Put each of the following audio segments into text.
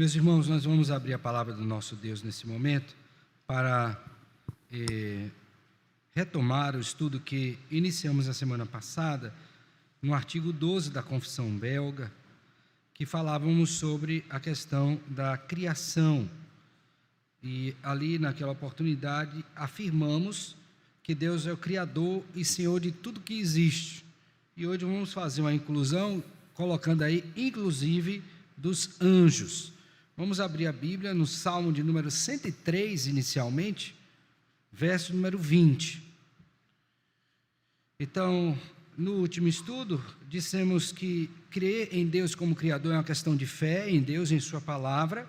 Meus irmãos, nós vamos abrir a palavra do nosso Deus nesse momento para retomar o estudo que iniciamos a semana passada no artigo 12 da Confissão Belga, que falávamos sobre a questão da criação. E ali, naquela oportunidade, afirmamos que Deus é o Criador e Senhor de tudo que existe. E hoje vamos fazer uma inclusão, colocando aí, inclusive, dos anjos. Vamos abrir a Bíblia no Salmo de número 103, inicialmente, verso número 20. Então, no último estudo, dissemos que crer em Deus como Criador é uma questão de fé em Deus, em Sua palavra,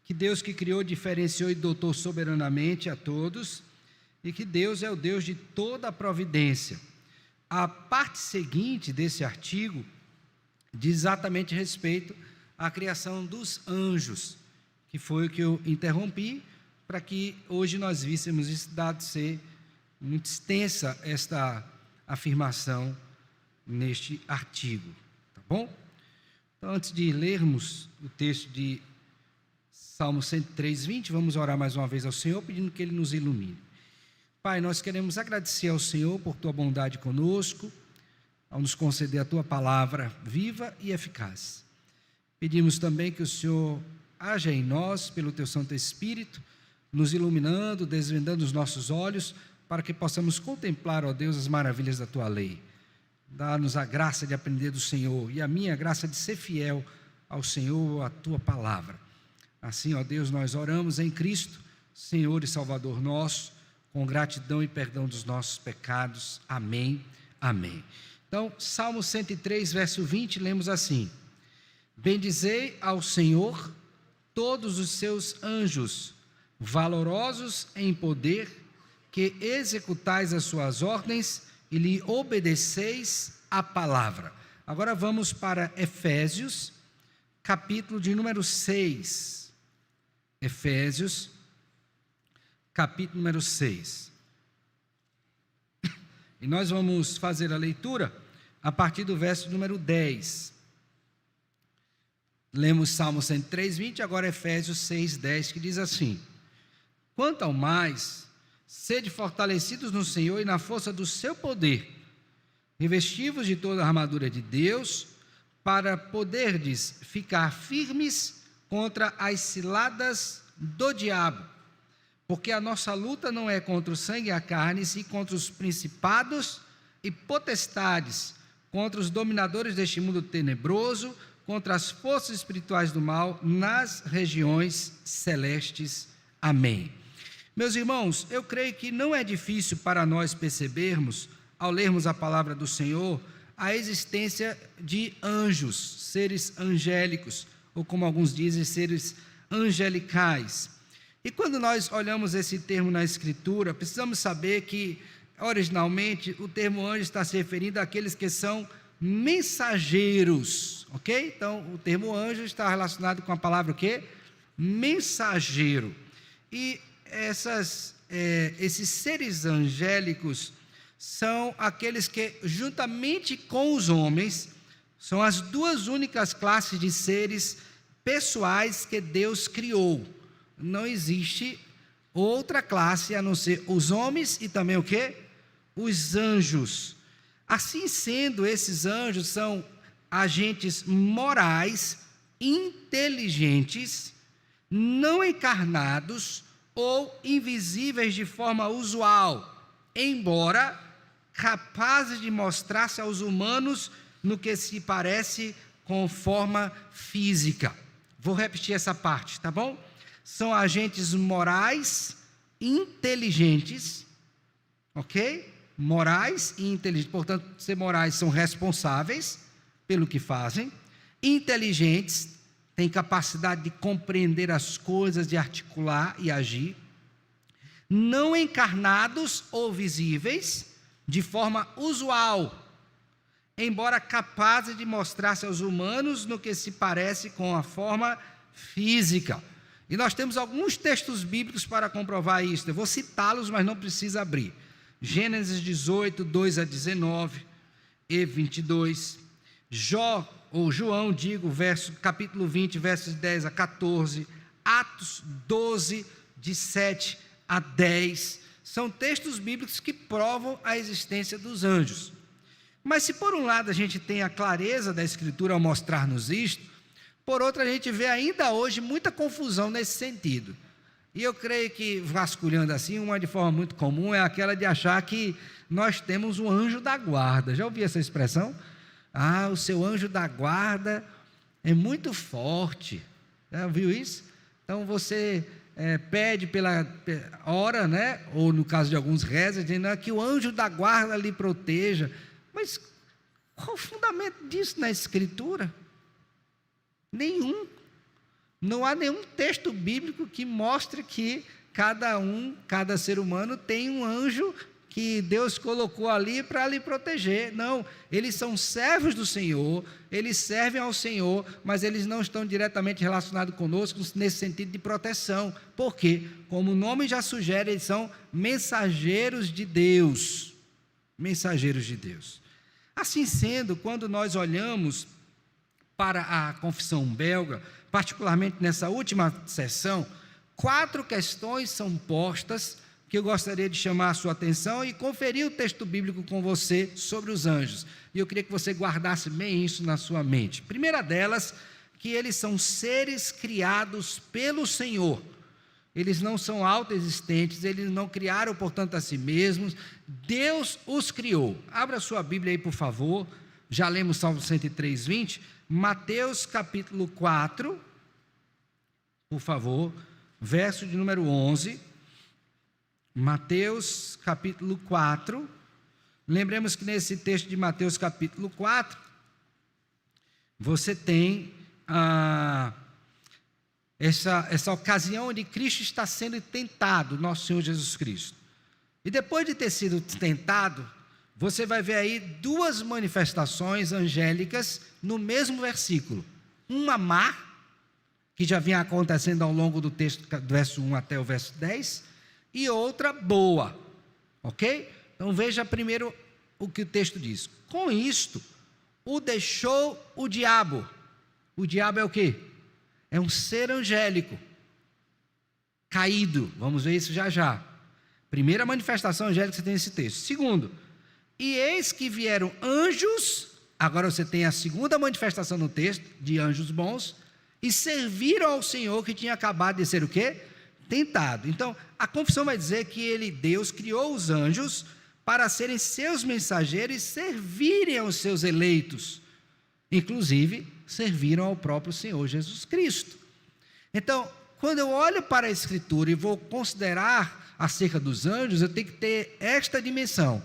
que Deus que criou, diferenciou e dotou soberanamente a todos, e que Deus é o Deus de toda a providência. A parte seguinte desse artigo diz exatamente respeito à criação dos anjos, que foi o que eu interrompi, para que hoje nós víssemos isso, dado ser muito extensa esta afirmação neste artigo, tá bom? Então, antes de lermos o texto de Salmo 103, 20, vamos orar mais uma vez ao Senhor, pedindo que Ele nos ilumine. Pai, nós queremos agradecer ao Senhor por Tua bondade conosco, ao nos conceder a Tua palavra viva e eficaz. Pedimos também que o Senhor haja em nós, pelo Teu Santo Espírito, nos iluminando, desvendando os nossos olhos, para que possamos contemplar, ó Deus, as maravilhas da Tua lei. Dá-nos a graça de aprender do Senhor e a minha graça de ser fiel ao Senhor, à Tua palavra. Assim, ó Deus, nós oramos em Cristo, Senhor e Salvador nosso, com gratidão e perdão dos nossos pecados. Amém, amém. Então, Salmo 103, verso 20, lemos assim: Bendizei ao Senhor todos os seus anjos, valorosos em poder, que executais as suas ordens e lhe obedeceis a palavra. Agora vamos para Efésios, capítulo de número 6. Efésios, capítulo número 6. E nós vamos fazer a leitura a partir do verso número 10. Lemos Salmo 103, 20, agora Efésios 6, 10, que diz assim: Quanto ao mais, sede fortalecidos no Senhor e na força do seu poder, revesti-vos de toda a armadura de Deus, para poderdes ficar firmes contra as ciladas do diabo, porque a nossa luta não é contra o sangue e a carne, sim contra os principados e potestades, contra os dominadores deste mundo tenebroso, contra as forças espirituais do mal nas regiões celestes. Amém. Meus irmãos, eu creio que não é difícil para nós percebermos, ao lermos a palavra do Senhor, a existência de anjos, seres angélicos, ou como alguns dizem, seres angelicais. E quando nós olhamos esse termo na Escritura, precisamos saber que, originalmente, o termo anjo está se referindo àqueles que são mensageiros, ok? Então, o termo anjo está relacionado com a palavra o quê? Mensageiro. E esses seres angélicos são aqueles que, juntamente com os homens, são as duas únicas classes de seres pessoais que Deus criou. Não existe outra classe a não ser os homens e também o quê? Os anjos. Assim sendo, esses anjos são agentes morais, inteligentes, não encarnados ou invisíveis de forma usual, embora capazes de mostrar-se aos humanos no que se parece com forma física. Vou repetir essa parte, tá bom? São agentes morais, inteligentes, ok? Morais e inteligentes, portanto, ser morais são responsáveis pelo que fazem, inteligentes, têm capacidade de compreender as coisas, de articular e agir, não encarnados ou visíveis de forma usual, embora capazes de mostrar-se aos humanos no que se parece com a forma física. E nós temos alguns textos bíblicos para comprovar isso. Eu vou citá-los, mas não precisa abrir. Gênesis 18, 2 a 19 e 22. Jó ou João, digo, capítulo 20, versos 10 a 14, Atos 12, de 7 a 10, são textos bíblicos que provam a existência dos anjos. Mas se por um lado a gente tem a clareza da Escritura ao mostrar-nos isto, por outro a gente vê ainda hoje muita confusão nesse sentido. E eu creio que, vasculhando assim, uma de forma muito comum é aquela de achar que nós temos um anjo da guarda. Já ouviu essa expressão? Ah, o seu anjo da guarda é muito forte. Já viu isso? Então você pede pela hora, né? Ou no caso de alguns rezas, dizendo que o anjo da guarda lhe proteja. Mas qual o fundamento disso na Escritura? Nenhum. Não há nenhum texto bíblico que mostre que cada ser humano tem um anjo que Deus colocou ali para lhe proteger. Não, eles são servos do Senhor, eles servem ao Senhor, mas eles não estão diretamente relacionados conosco nesse sentido de proteção. Por quê? Como o nome já sugere, eles são mensageiros de Deus. Mensageiros de Deus. Assim sendo, quando nós olhamos para a confissão belga, particularmente nessa última sessão, 4 questões são postas que eu gostaria de chamar a sua atenção e conferir o texto bíblico com você sobre os anjos. E eu queria que você guardasse bem isso na sua mente. Primeira delas, que eles são seres criados pelo Senhor. Eles não são autoexistentes, eles não criaram, portanto, a si mesmos. Deus os criou. Abra sua Bíblia aí, por favor. Já lemos Salmo 103, 20. Mateus capítulo 4, por favor, verso de número 11. Mateus capítulo 4. Lembremos que nesse texto de Mateus capítulo 4, você tem essa ocasião onde Cristo está sendo tentado, nosso Senhor Jesus Cristo. E depois de ter sido tentado, você vai ver aí 2 manifestações angélicas no mesmo versículo. Uma má, que já vinha acontecendo ao longo do texto, do verso 1 até o verso 10, e outra boa, ok? Então veja primeiro o que o texto diz. Com isto, o deixou o diabo. O diabo é o quê? É um ser angélico, caído. Vamos ver isso já já. Primeira manifestação angélica que você tem nesse texto. Segundo, e eis que vieram anjos, agora você tem a segunda manifestação no texto, de anjos bons, e serviram ao Senhor que tinha acabado de ser o quê? Tentado. Então, a confissão vai dizer que Deus criou os anjos para serem seus mensageiros e servirem aos seus eleitos. Inclusive, serviram ao próprio Senhor Jesus Cristo. Então, quando eu olho para a Escritura e vou considerar acerca dos anjos, eu tenho que ter esta dimensão.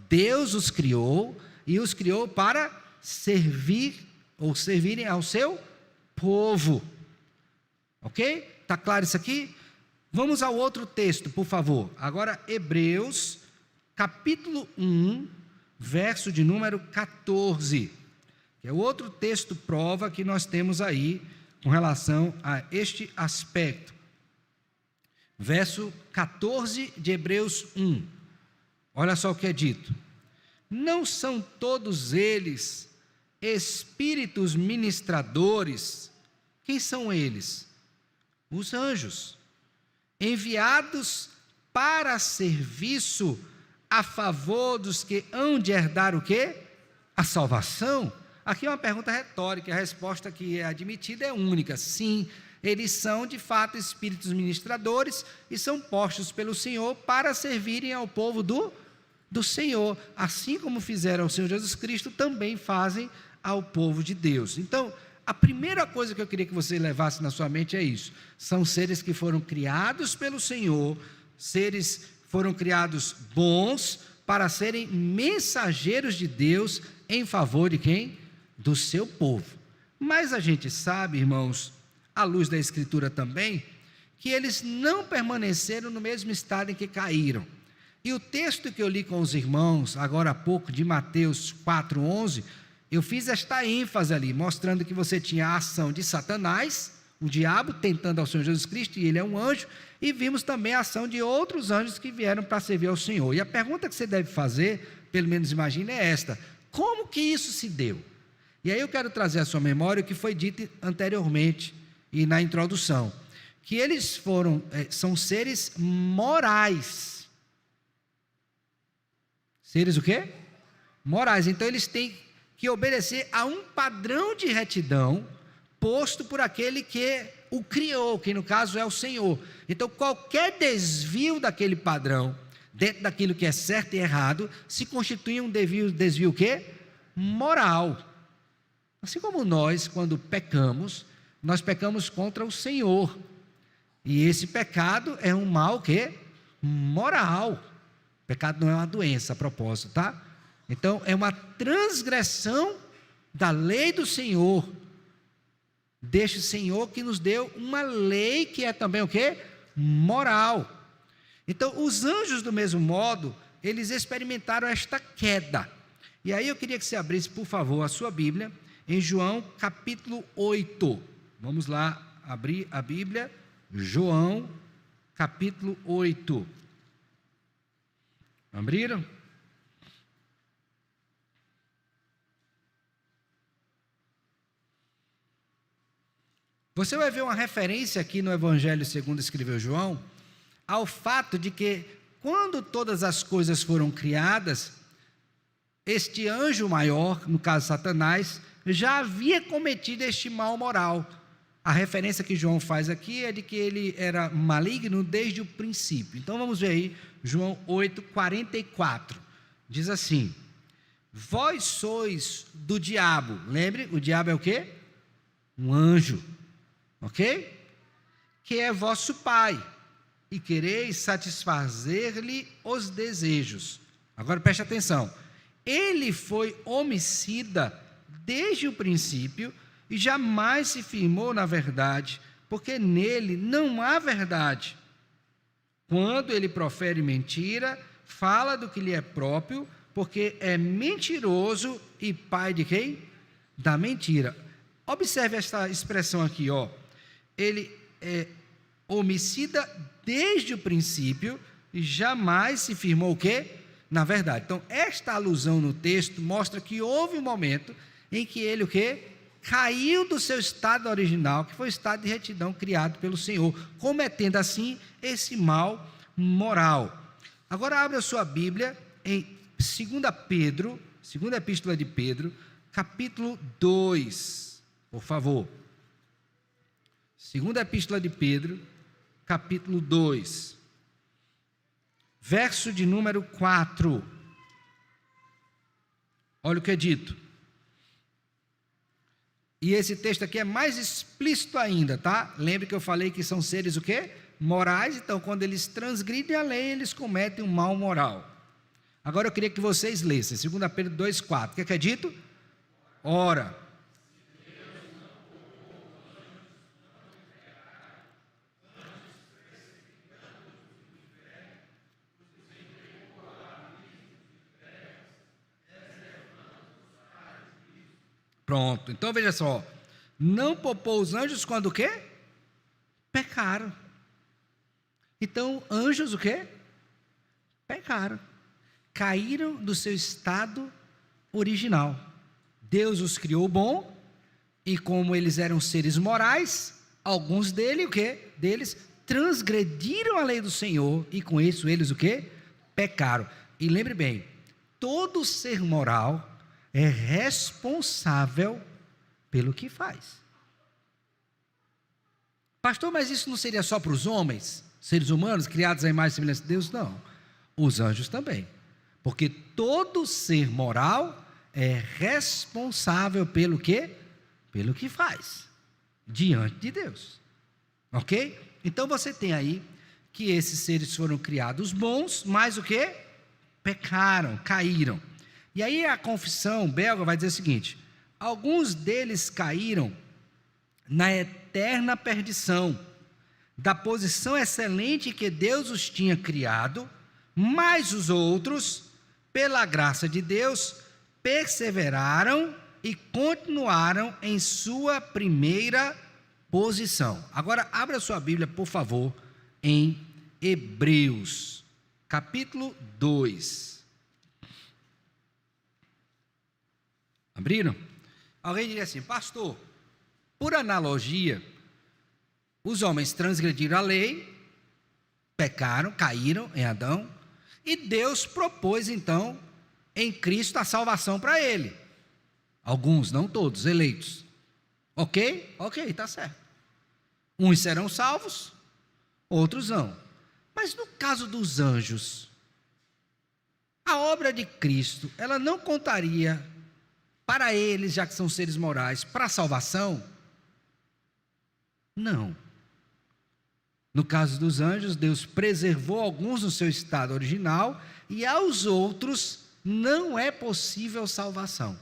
Deus os criou e os criou para servir ou servirem ao seu povo. Ok? Está claro isso aqui? Vamos ao outro texto, por favor. Agora, Hebreus, capítulo 1, verso de número 14. Que é outro texto prova que nós temos aí com relação a este aspecto. Verso 14 de Hebreus 1. Olha só o que é dito. Não são todos eles espíritos ministradores? Quem são eles? Os anjos, enviados para serviço a favor dos que hão de herdar o quê? A salvação. Aqui é uma pergunta retórica, a resposta que é admitida é única. Sim, eles são de fato espíritos ministradores e são postos pelo Senhor para servirem ao povo do Senhor, assim como fizeram ao Senhor Jesus Cristo, também fazem ao povo de Deus. Então, a primeira coisa que eu queria que você levasse na sua mente é isso: são seres que foram criados pelo Senhor, seres foram criados bons para serem mensageiros de Deus em favor de quem? Do seu povo. Mas a gente sabe, irmãos, à luz da Escritura também, que eles não permaneceram no mesmo estado em que caíram. E o texto que eu li com os irmãos, agora há pouco, de Mateus 4,11, eu fiz esta ênfase ali, mostrando que você tinha a ação de Satanás, o diabo, tentando ao Senhor Jesus Cristo, e ele é um anjo, e vimos também a ação de outros anjos que vieram para servir ao Senhor. E a pergunta que você deve fazer, pelo menos imagine, é esta: como que isso se deu? E aí eu quero trazer à sua memória o que foi dito anteriormente e na introdução, que eles são seres morais. Seres o quê? Morais. Então eles têm que obedecer a um padrão de retidão posto por aquele que o criou, que no caso é o Senhor. Então qualquer desvio daquele padrão, dentro daquilo que é certo e errado, se constitui um desvio o quê? Moral. Assim como nós, quando pecamos, nós pecamos contra o Senhor. E esse pecado é um mal que? Moral. Pecado não é uma doença, a propósito, tá? Então, é uma transgressão da lei do Senhor. Deste Senhor que nos deu uma lei que é também o quê? Moral. Então, os anjos, do mesmo modo, eles experimentaram esta queda. E aí eu queria que você abrisse, por favor, a sua Bíblia, em João capítulo 8. Vamos lá abrir a Bíblia. João capítulo 8. Abriram? Você vai ver uma referência aqui no Evangelho segundo escreveu João, ao fato de que, quando todas as coisas foram criadas, este anjo maior, no caso Satanás, já havia cometido este mal moral. A referência que João faz aqui é de que ele era maligno desde o princípio. Então vamos ver aí, João 8, 44. Diz assim: vós sois do diabo. Lembre, o diabo é o quê? Um anjo. Ok? Que é vosso pai, e quereis satisfazer-lhe os desejos. Agora preste atenção. Ele foi homicida desde o princípio e jamais se firmou na verdade, porque nele não há verdade. Quando ele profere mentira, fala do que lhe é próprio, porque é mentiroso e pai de quem? Da mentira. Observe esta expressão aqui, ó. Ele é homicida desde o princípio e jamais se firmou o quê? Na verdade. Então, esta alusão no texto mostra que houve um momento em que ele o quê? Caiu do seu estado original, que foi o estado de retidão criado pelo Senhor, cometendo assim esse mal moral. Agora abra a sua Bíblia em 2 Pedro, segunda epístola de Pedro, capítulo 2, por favor. Segunda epístola de Pedro, capítulo 2, verso de número 4. Olha o que é dito. E esse texto aqui é mais explícito ainda, tá? Lembre que eu falei que são seres o quê? Morais, então quando eles transgridem a lei, eles cometem um mal moral. Agora eu queria que vocês lessem, 2 Pedro 2, 4. O que é dito? Ora, pronto, então veja só, não poupou os anjos quando o quê? Pecaram. Então, anjos o quê? Pecaram. Caíram do seu estado original. Deus os criou bom, e como eles eram seres morais, alguns deles, o quê? Deles transgrediram a lei do Senhor, e com isso eles o quê? Pecaram. E lembre bem, todo ser moral é responsável pelo que faz. Pastor, mas isso não seria só para os homens, seres humanos, criados à imagem e semelhança de Deus? Não, os anjos também, porque todo ser moral é responsável pelo quê? Pelo que faz, diante de Deus, ok? Então você tem aí, que esses seres foram criados bons, mas o quê? Pecaram, caíram. E aí a confissão belga vai dizer o seguinte: alguns deles caíram na eterna perdição, da posição excelente que Deus os tinha criado, mas os outros, pela graça de Deus, perseveraram e continuaram em sua primeira posição. Agora abra sua Bíblia, por favor, em Hebreus, capítulo 2. Abriram? Alguém diria assim: pastor, por analogia, os homens transgrediram a lei, pecaram, caíram em Adão, e Deus propôs então em Cristo a salvação para ele. Alguns, não todos, eleitos. Ok? Ok, está certo. Uns serão salvos, outros não. Mas no caso dos anjos, a obra de Cristo, ela não contaria para eles, já que são seres morais, para a salvação? Não. No caso dos anjos, Deus preservou alguns no seu estado original e aos outros não é possível salvação.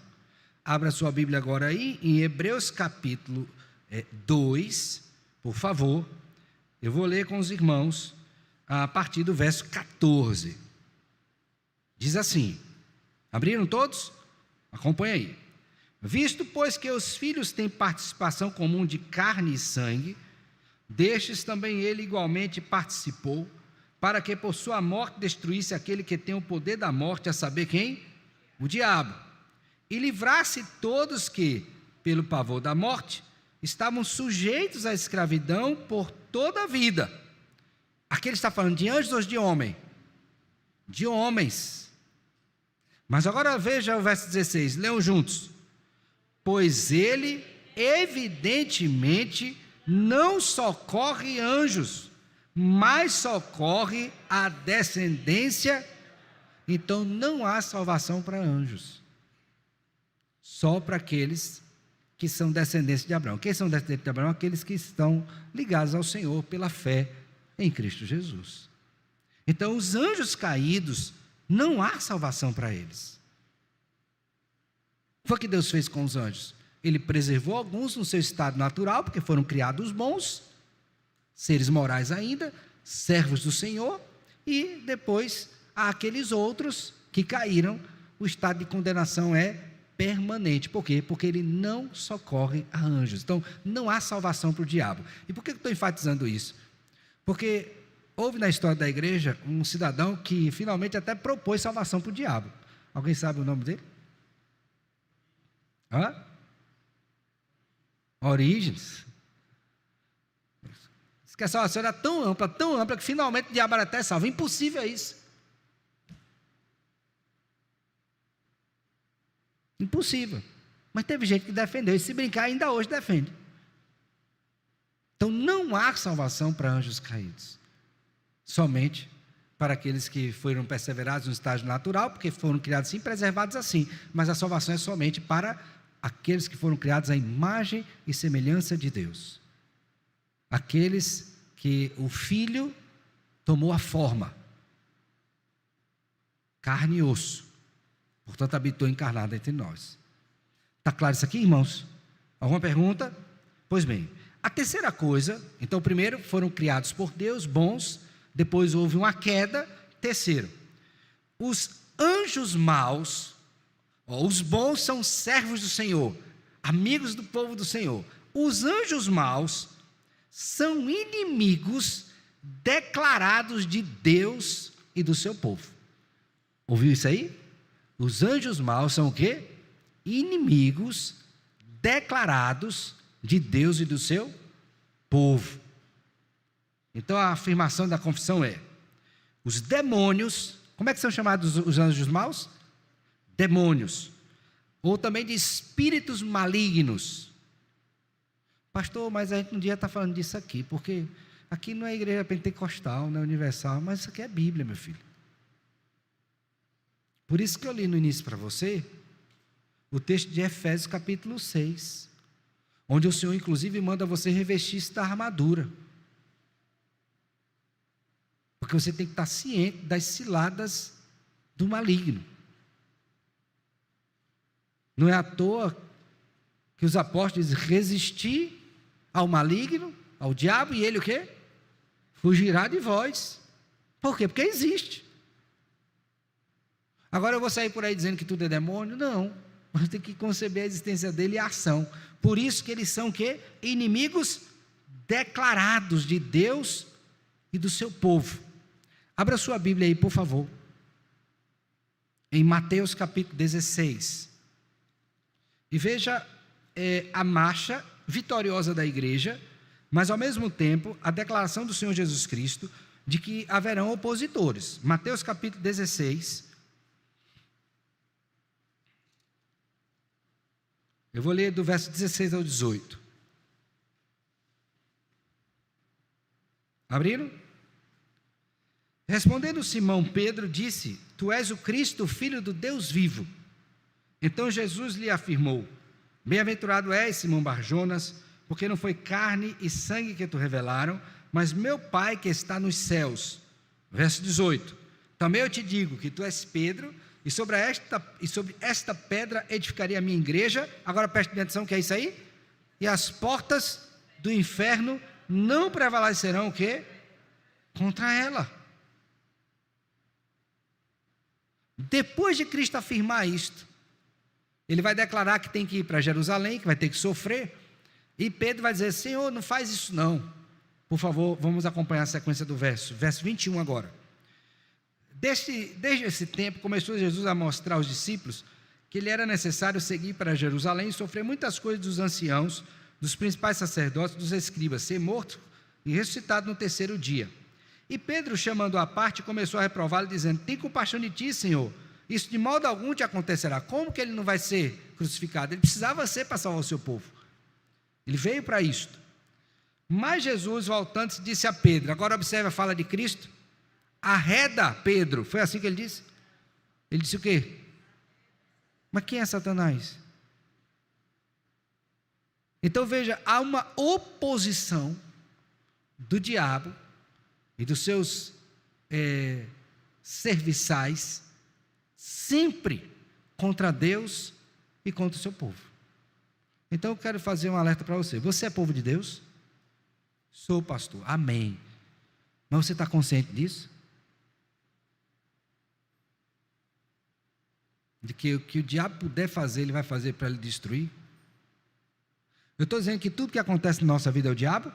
Abra sua Bíblia agora aí, em Hebreus capítulo 2, por favor. Eu vou ler com os irmãos a partir do verso 14. Diz assim: abriram todos? Acompanhe aí. Visto, pois, que os filhos têm participação comum de carne e sangue, destes também ele igualmente participou, para que por sua morte destruísse aquele que tem o poder da morte, a saber quem? O diabo. E livrasse todos que, pelo pavor da morte, estavam sujeitos à escravidão por toda a vida. Aqui ele está falando de anjos ou de homem? De homens. Mas agora veja o verso 16, leiam juntos. Pois ele, evidentemente, não socorre anjos, mas socorre a descendência. Então não há salvação para anjos, só para aqueles que são descendentes de Abraão. Quem são descendentes de Abraão? Aqueles que estão ligados ao Senhor pela fé em Cristo Jesus. Então os anjos caídos, não há salvação para eles. O que foi que Deus fez com os anjos? Ele preservou alguns no seu estado natural, porque foram criados bons, seres morais ainda, servos do Senhor, e depois há aqueles outros que caíram, o estado de condenação é permanente. Por quê? Porque ele não socorre a anjos. Então, não há salvação para o diabo. E por que eu estou enfatizando isso? Porque houve na história da igreja um cidadão que finalmente até propôs salvação para o diabo. Alguém sabe o nome dele? Orígenes. Diz que a salvação era tão ampla, que finalmente o diabo era até salvo. Impossível é isso. Impossível. Mas teve gente que defendeu, e se brincar, ainda hoje defende. Então não há salvação para anjos caídos, somente para aqueles que foram perseverados no estágio natural, porque foram criados assim, preservados assim. Mas a salvação é somente para aqueles que foram criados à imagem e semelhança de Deus. Aqueles que o Filho tomou a forma, carne e osso, portanto habitou encarnado entre nós. Está claro isso aqui, irmãos? Alguma pergunta? Pois bem, a terceira coisa, então primeiro foram criados por Deus, bons, depois houve uma queda. Terceiro, os anjos maus, os bons são servos do Senhor, amigos do povo do Senhor. Os anjos maus são inimigos declarados de Deus e do seu povo. Ouviu isso aí? Os anjos maus são o quê? Inimigos declarados de Deus e do seu povo. Então a afirmação da confissão é: os demônios, como é que são chamados os anjos maus? Demônios, ou também de espíritos malignos. Pastor, mas a gente não devia estar falando disso aqui, porque aqui não é igreja pentecostal, não é universal, mas isso aqui é Bíblia, meu filho. Por isso que eu li no início para você o texto de Efésios capítulo 6, onde o Senhor inclusive manda você revestir-se da armadura, porque você tem que estar ciente das ciladas do maligno. Não é à toa que os apóstolos dizem: resistir ao maligno, ao diabo, e ele o quê? Fugirá de vós. Por quê? Porque existe. Agora eu vou sair por aí dizendo que tudo é demônio? Não. Mas tem que conceber a existência dele e a ação. Por isso que eles são o quê? Inimigos declarados de Deus e do seu povo. Abra sua Bíblia aí, por favor. Em Mateus capítulo 16. E veja a marcha vitoriosa da igreja, mas ao mesmo tempo a declaração do Senhor Jesus Cristo de que haverão opositores. Mateus capítulo 16. Eu vou ler do verso 16 ao 18. Abriram? Respondendo Simão Pedro, disse: Tu és o Cristo, filho do Deus vivo. Então Jesus lhe afirmou: Bem-aventurado és, Simão Barjonas, porque não foi carne e sangue que te revelaram, mas meu Pai que está nos céus. Verso 18. Também eu te digo que tu és Pedro, e sobre esta pedra edificaria a minha igreja. Agora preste atenção, que é isso aí? E as portas do inferno não prevalecerão o quê? Contra ela. Depois de Cristo afirmar isto, ele vai declarar que tem que ir para Jerusalém, que vai ter que sofrer, e Pedro vai dizer: Senhor, não faz isso não. Por favor, vamos acompanhar a sequência do verso 21 agora. Desde esse tempo, começou Jesus a mostrar aos discípulos que lhe era necessário seguir para Jerusalém e sofrer muitas coisas dos anciãos, dos principais sacerdotes, dos escribas, ser morto e ressuscitado no terceiro dia. E Pedro, chamando-o à parte, começou a reprová-lo, dizendo: Tem compaixão de ti, Senhor, isso de modo algum te acontecerá. Como que ele não vai ser crucificado? Ele precisava ser para salvar o seu povo. Ele veio para isto. Mas Jesus, voltando-se, disse a Pedro, agora observe a fala de Cristo: Arreda, Pedro. Foi assim que ele disse? Ele disse o quê? Mas quem é Satanás? Então veja, há uma oposição do diabo e dos seus serviçais, sempre contra Deus e contra o seu povo. Então eu quero fazer um alerta para você. Você é povo de Deus? Sou, pastor. Amém. Mas você está consciente disso? De que o que o diabo puder fazer, ele vai fazer para lhe destruir? Eu estou dizendo que tudo que acontece na nossa vida é o diabo?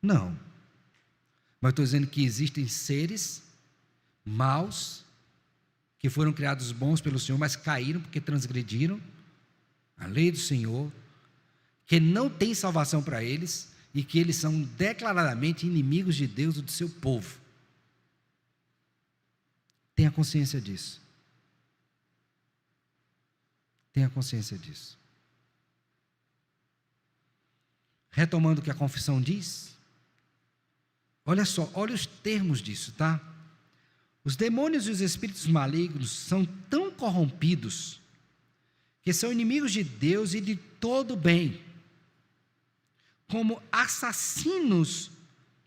Não. Mas estou dizendo que existem seres maus, que foram criados bons pelo Senhor, mas caíram porque transgrediram a lei do Senhor, que não tem salvação para eles, e que eles são declaradamente inimigos de Deus e do seu povo. Tenha consciência disso. Tenha consciência disso. Retomando o que a confissão diz, olha só, olha os termos disso, tá? Os demônios e os espíritos malignos são tão corrompidos que são inimigos de Deus e de todo o bem, como assassinos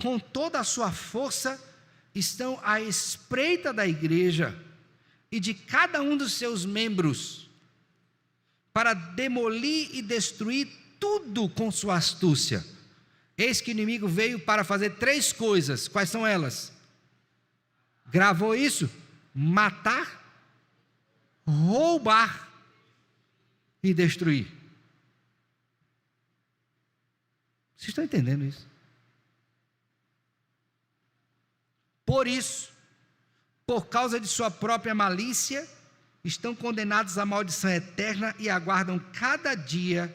com toda a sua força, estão à espreita da igreja e de cada um dos seus membros, para demolir e destruir tudo com sua astúcia. Eis que o inimigo veio para fazer 3 coisas. Quais são elas? Gravou isso? Matar, roubar e destruir. Vocês estão entendendo isso? Por isso, por causa de sua própria malícia, estão condenados à maldição eterna e aguardam cada dia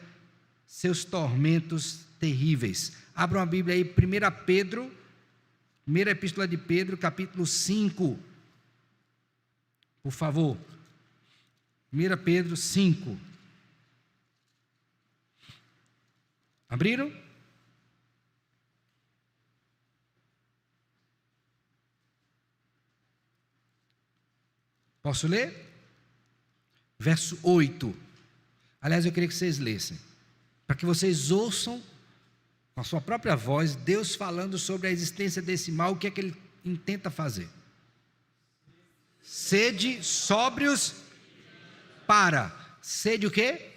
seus tormentos terríveis. Abram a Bíblia aí, 1 Pedro, primeira epístola de Pedro, capítulo 5. Por favor. 1 Pedro 5. Abriram? Posso ler? Verso 8. Aliás, eu queria que vocês lessem, para que vocês ouçam com a sua própria voz Deus falando sobre a existência desse mal, o que é que ele intenta fazer. Sede sóbrios para. Sede o quê?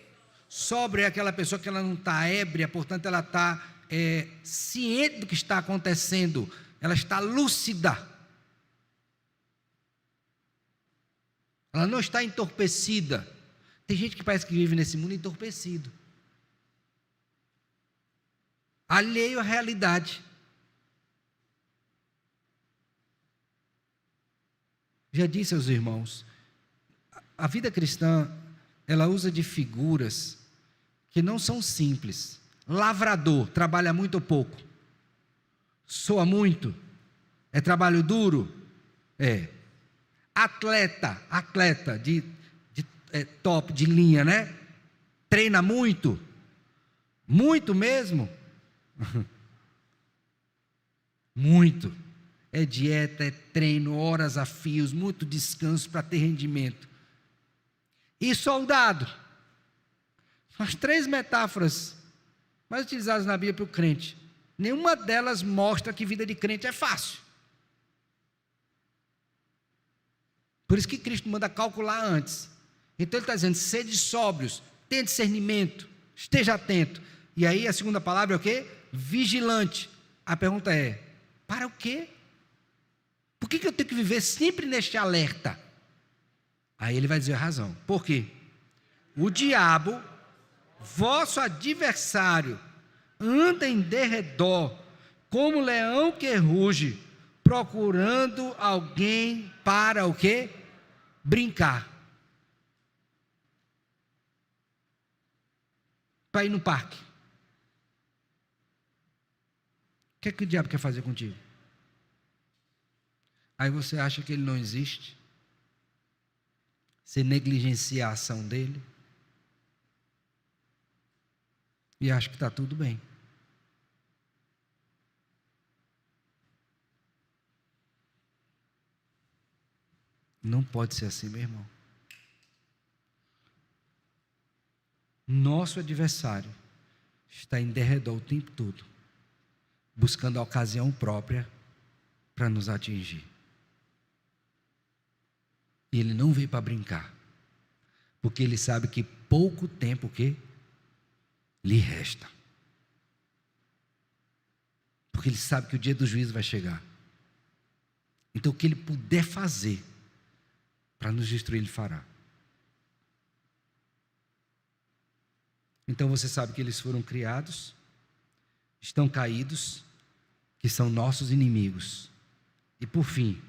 Sóbrio é aquela pessoa que ela não está ébria, portanto ela está ciente do que está acontecendo, ela está lúcida. Ela não está entorpecida. Tem gente que parece que vive nesse mundo entorpecido, alheio à realidade. Já disse aos irmãos, a vida cristã, ela usa de figuras que não são simples. Lavrador, trabalha muito ou pouco? Soa muito? É trabalho duro? É. Atleta de top, de linha, né? Treina muito? Muito mesmo? Muito. É dieta, é treino, horas a fios, muito descanso para ter rendimento. E soldado? As 3 metáforas mais utilizadas na Bíblia para o crente. Nenhuma delas mostra que vida de crente é fácil. Por isso que Cristo manda calcular antes. Então ele está dizendo, sede sóbrios, tenha discernimento, esteja atento. E aí a segunda palavra é o quê? Vigilante. A pergunta é, para o quê? Por que eu tenho que viver sempre neste alerta? Aí ele vai dizer a razão. Por quê? O diabo, vosso adversário, anda em derredor, como leão que ruge, procurando alguém para o quê? Brincar. Para ir no parque. O que é que o diabo quer fazer contigo? Aí você acha que ele não existe? Você negligencia a ação dele? E acha que está tudo bem. Não pode ser assim, meu irmão. Nosso adversário está em derredor o tempo todo, buscando a ocasião própria para nos atingir. E ele não veio para brincar, porque ele sabe que pouco tempo que lhe resta. Porque ele sabe que o dia do juízo vai chegar. Então o que ele puder fazer para nos destruir, ele fará. Então você sabe que eles foram criados, estão caídos, que são nossos inimigos. E por fim,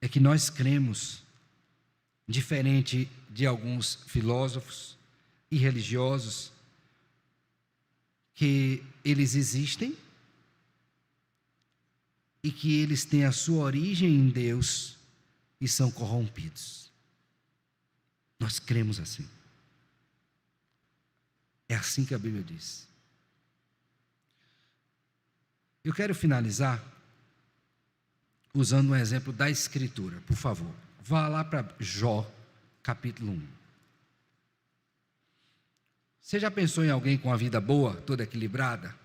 é que nós cremos, diferente de alguns filósofos e religiosos, que eles existem e que eles têm a sua origem em Deus e são corrompidos. Nós cremos assim. É assim que a Bíblia diz. Eu quero finalizar usando um exemplo da Escritura, por favor. Vá lá para Jó, capítulo 1. Você já pensou em alguém com a vida boa, toda equilibrada?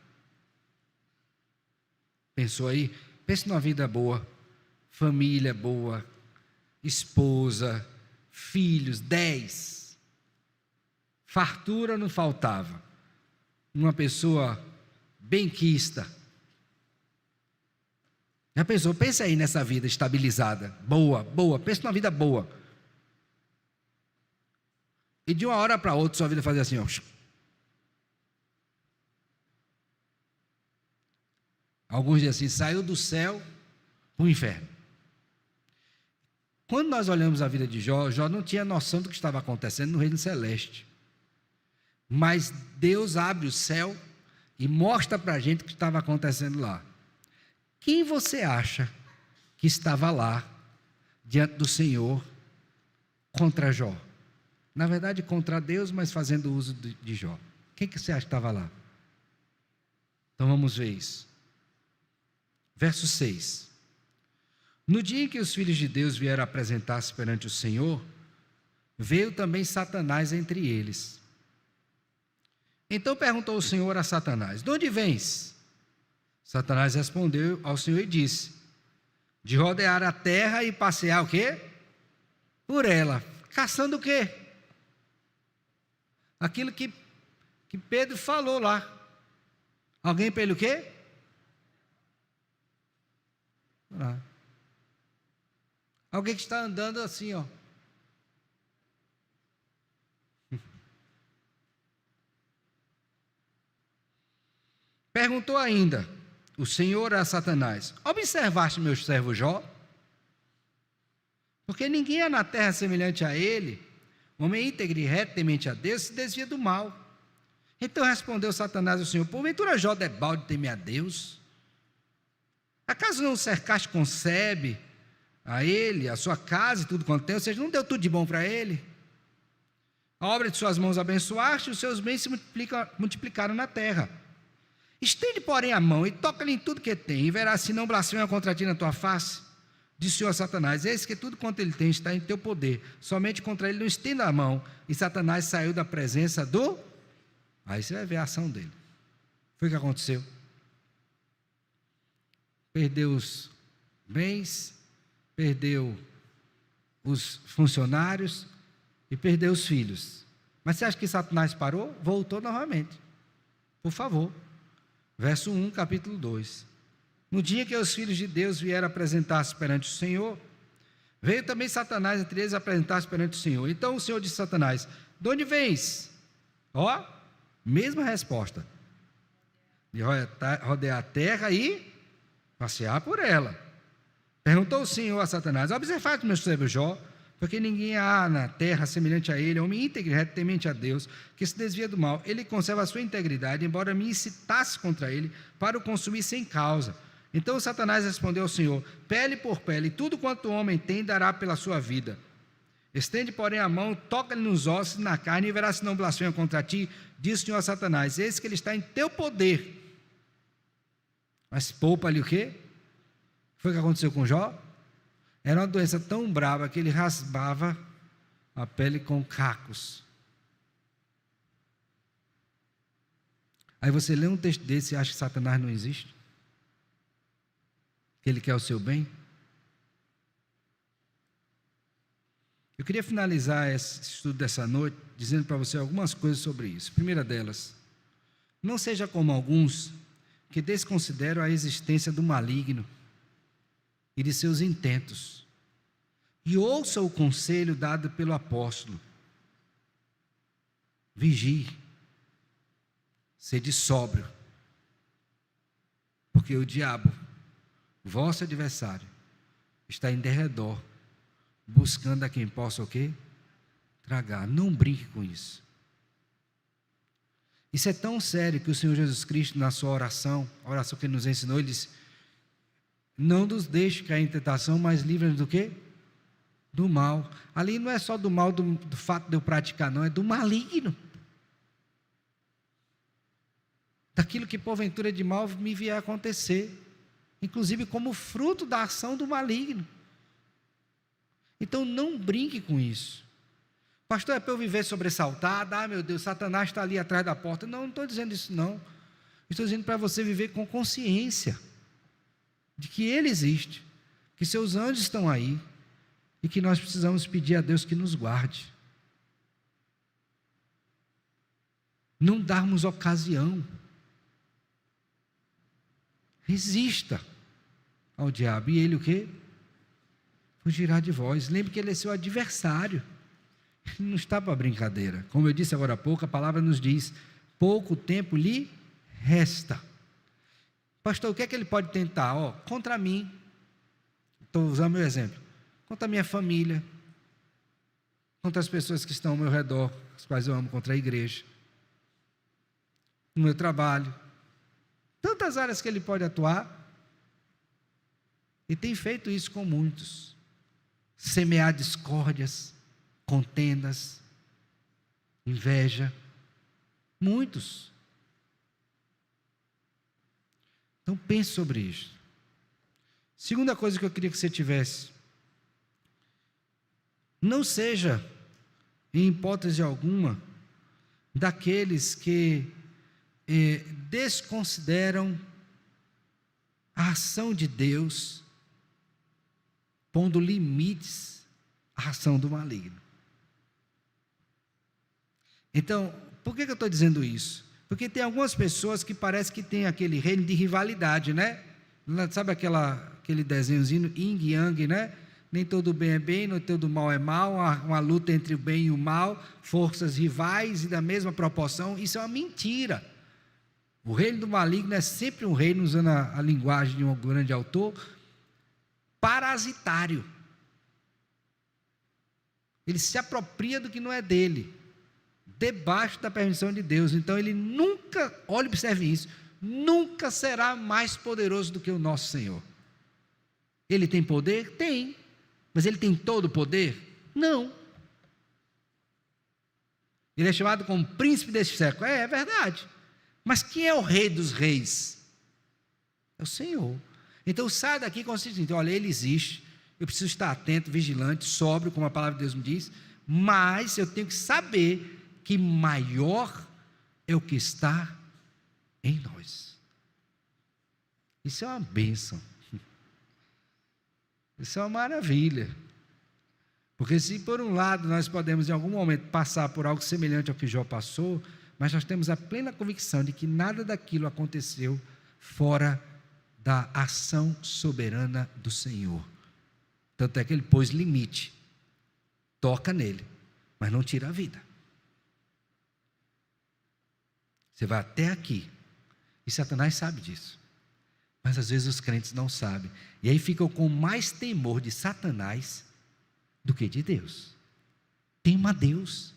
Pensou aí? Pense numa vida boa, família boa, esposa, filhos, 10. Fartura não faltava. Uma pessoa benquista. Já pensou? Pensa aí nessa vida estabilizada, boa, pensa numa vida boa. E de uma hora para outra sua vida fazia assim, ó. Alguns dizem assim, saiu do céu para o inferno. Quando nós olhamos a vida de Jó, Jó não tinha noção do que estava acontecendo no reino celeste. Mas Deus abre o céu e mostra para a gente o que estava acontecendo lá. Quem você acha que estava lá, diante do Senhor, contra Jó? Na verdade, contra Deus, mas fazendo uso de Jó. Quem que você acha que estava lá? Então vamos ver isso. Verso 6. No dia em que os filhos de Deus vieram apresentar-se perante o Senhor, veio também Satanás entre eles. Então perguntou o Senhor a Satanás, de onde vens? Satanás respondeu ao Senhor e disse, de rodear a terra e passear o quê? Por ela. Caçando o quê? Aquilo que Pedro falou lá. Alguém para ele o quê? Lá. Alguém que está andando assim, ó. Perguntou ainda o Senhor a Satanás, observaste meu servo Jó? Porque ninguém há na terra semelhante a ele, o homem íntegro e reto, temente a Deus, se desvia do mal. Então respondeu Satanás ao Senhor: porventura Jó debalde teme a Deus? Acaso não o cercaste com sebe a ele, a sua casa e tudo quanto tem? Ou seja, não deu tudo de bom para ele? A obra de suas mãos abençoaste, os seus bens se multiplicaram na terra. Estende, porém, a mão e toca-lhe em tudo que tem, e verás se não blasfema contra ti na tua face. Disse o Senhor a Satanás: eis que tudo quanto ele tem está em teu poder, somente contra ele não estenda a mão. E Satanás saiu da presença do... Aí você vai ver a ação dele. Foi o que aconteceu. Perdeu os bens, perdeu os funcionários e perdeu os filhos. Mas você acha que Satanás parou? Voltou novamente. Por favor. Verso 1, capítulo 2. No dia que os filhos de Deus vieram apresentar-se perante o Senhor, veio também Satanás entre eles apresentar-se perante o Senhor. Então o Senhor disse a Satanás: de onde vens? Ó, mesma resposta. De rodear a terra e passear por ela. Perguntou o Senhor a Satanás: observaste meu servo Jó, porque ninguém há na terra semelhante a ele, homem íntegro e reto, temente a Deus, que se desvia do mal. Ele conserva a sua integridade, embora me incitasse contra ele, para o consumir sem causa. Então Satanás respondeu ao Senhor: pele por pele, tudo quanto o homem tem dará pela sua vida. Estende, porém, a mão, toca-lhe nos ossos e na carne, e verás se não blasfema contra ti. Disse o Senhor a Satanás: eis que ele está em teu poder. Mas poupa-lhe o quê? Foi o que aconteceu com Jó? Era uma doença tão brava que ele raspava a pele com cacos. Aí você lê um texto desse e acha que Satanás não existe? Que ele quer o seu bem? Eu queria finalizar esse estudo dessa noite dizendo para você algumas coisas sobre isso. Primeira delas: não seja como alguns que desconsideram a existência do maligno e de seus intentos, e ouça o conselho dado pelo apóstolo: vigie, sede sóbrio, porque o diabo, vosso adversário, está em derredor, buscando a quem possa o quê? Tragar. Não brinque com isso. Isso é tão sério que o Senhor Jesus Cristo, na sua oração, a oração que ele nos ensinou, ele disse: não nos deixe cair em tentação, mas livra-nos do quê? Do mal. Ali não é só do mal do fato de eu praticar, não, é do maligno. Daquilo que porventura de mal me vier a acontecer, inclusive como fruto da ação do maligno. Então não brinque com isso. Pastor, é para eu viver sobressaltado? Ah, meu Deus, Satanás está ali atrás da porta. Não estou dizendo isso não. Estou dizendo para você viver com consciência de que ele existe, que seus anjos estão aí, e que nós precisamos pedir a Deus que nos guarde. Não darmos ocasião. Resista ao diabo, e ele o quê? Fugirá de vós. Lembre que ele é seu adversário. Ele não está para brincadeira. Como eu disse agora há pouco, a palavra nos diz: pouco tempo lhe resta. Pastor, o que é que ele pode tentar? Contra mim. Estou usando meu exemplo. Contra a minha família. Contra as pessoas que estão ao meu redor, as quais eu amo, contra a igreja. No meu trabalho. Tantas áreas que ele pode atuar. E tem feito isso com muitos. Semear discórdias, contendas, inveja. Muitos. Então pense sobre isso. Segunda coisa que eu queria que você tivesse: não seja, em hipótese alguma, daqueles que desconsideram a ação de Deus, pondo limites à ação do maligno. Então, por que eu estou dizendo isso? Porque tem algumas pessoas que parece que tem aquele reino de rivalidade, né? Sabe aquele desenhozinho, yin e yang, né? Nem todo bem é bem, nem todo mal é mal, uma luta entre o bem e o mal, forças rivais e da mesma proporção. Isso é uma mentira. O reino do maligno é sempre um reino, usando a linguagem de um grande autor, parasitário. Ele se apropria do que não é dele, debaixo da permissão de Deus. Então ele nunca, olhe e observe isso, nunca será mais poderoso do que o nosso Senhor. Ele tem poder? Tem. Mas ele tem todo o poder? Não. Ele é chamado como príncipe deste século. É verdade. Mas quem é o rei dos reis? É o Senhor. Então sai daqui com o seguinte: olha, ele existe, eu preciso estar atento, vigilante, sóbrio, como a palavra de Deus me diz, mas eu tenho que saber que maior é o que está em nós. Isso é uma bênção. Isso é uma maravilha. Porque se por um lado nós podemos em algum momento passar por algo semelhante ao que Jó passou, mas nós temos a plena convicção de que nada daquilo aconteceu fora da ação soberana do Senhor. Tanto é que ele pôs limite, toca nele, mas não tira a vida. Você vai até aqui, e Satanás sabe disso, mas às vezes os crentes não sabem, e aí ficam com mais temor de Satanás do que de Deus. Tema Deus,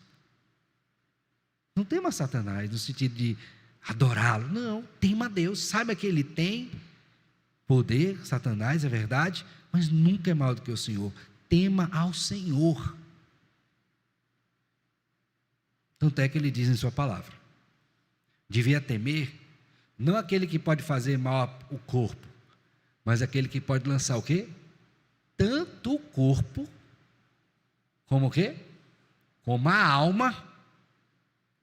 não tema Satanás no sentido de adorá-lo, não, tema Deus, saiba que ele tem poder, Satanás, é verdade, mas nunca é maior do que o Senhor. Tema ao Senhor. Tanto é que ele diz em sua palavra: devia temer, não aquele que pode fazer mal ao corpo, mas aquele que pode lançar o quê? Tanto o corpo, como o quê? Como a alma,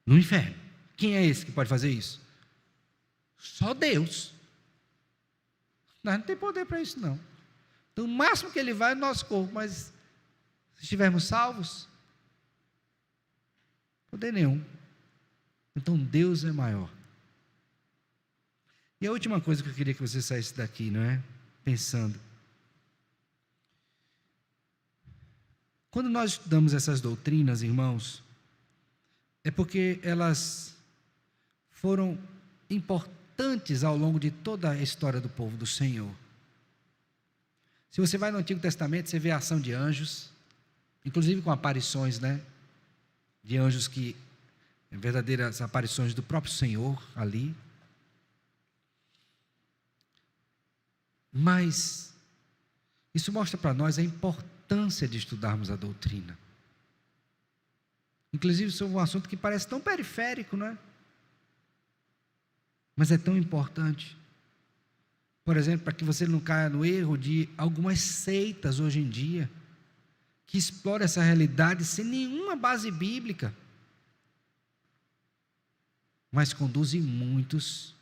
no inferno. Quem é esse que pode fazer isso? Só Deus. Nós não temos poder para isso, não. Então, o máximo que ele vai é no nosso corpo, mas se estivermos salvos, poder nenhum. Então, Deus é maior. E a última coisa que eu queria que você saísse daqui, não é? Pensando. Quando nós estudamos essas doutrinas, irmãos, é porque elas foram importantes ao longo de toda a história do povo do Senhor. Se você vai no Antigo Testamento, você vê a ação de anjos, inclusive com aparições, né? De anjos que, verdadeiras aparições do próprio Senhor ali. Mas isso mostra para nós a importância de estudarmos a doutrina. Inclusive sobre um assunto que parece tão periférico, não é? Mas é tão importante. Por exemplo, para que você não caia no erro de algumas seitas hoje em dia, que exploram essa realidade sem nenhuma base bíblica, mas conduzem muitos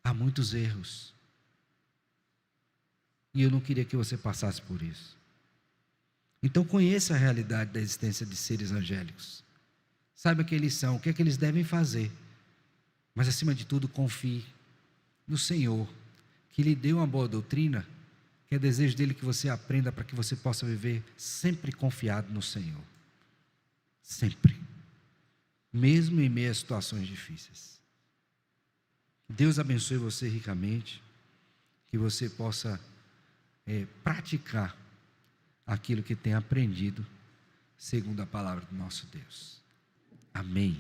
a muitos erros. E eu não queria que você passasse por isso. Então conheça a realidade da existência de seres angélicos. Saiba quem eles são, o que é que eles devem fazer. Mas acima de tudo, confie no Senhor, que lhe deu uma boa doutrina, que é desejo dele que você aprenda para que você possa viver sempre confiado no Senhor. Sempre. Mesmo em meio a situações difíceis. Deus abençoe você ricamente, que você possa praticar aquilo que tem aprendido, segundo a palavra do nosso Deus. Amém.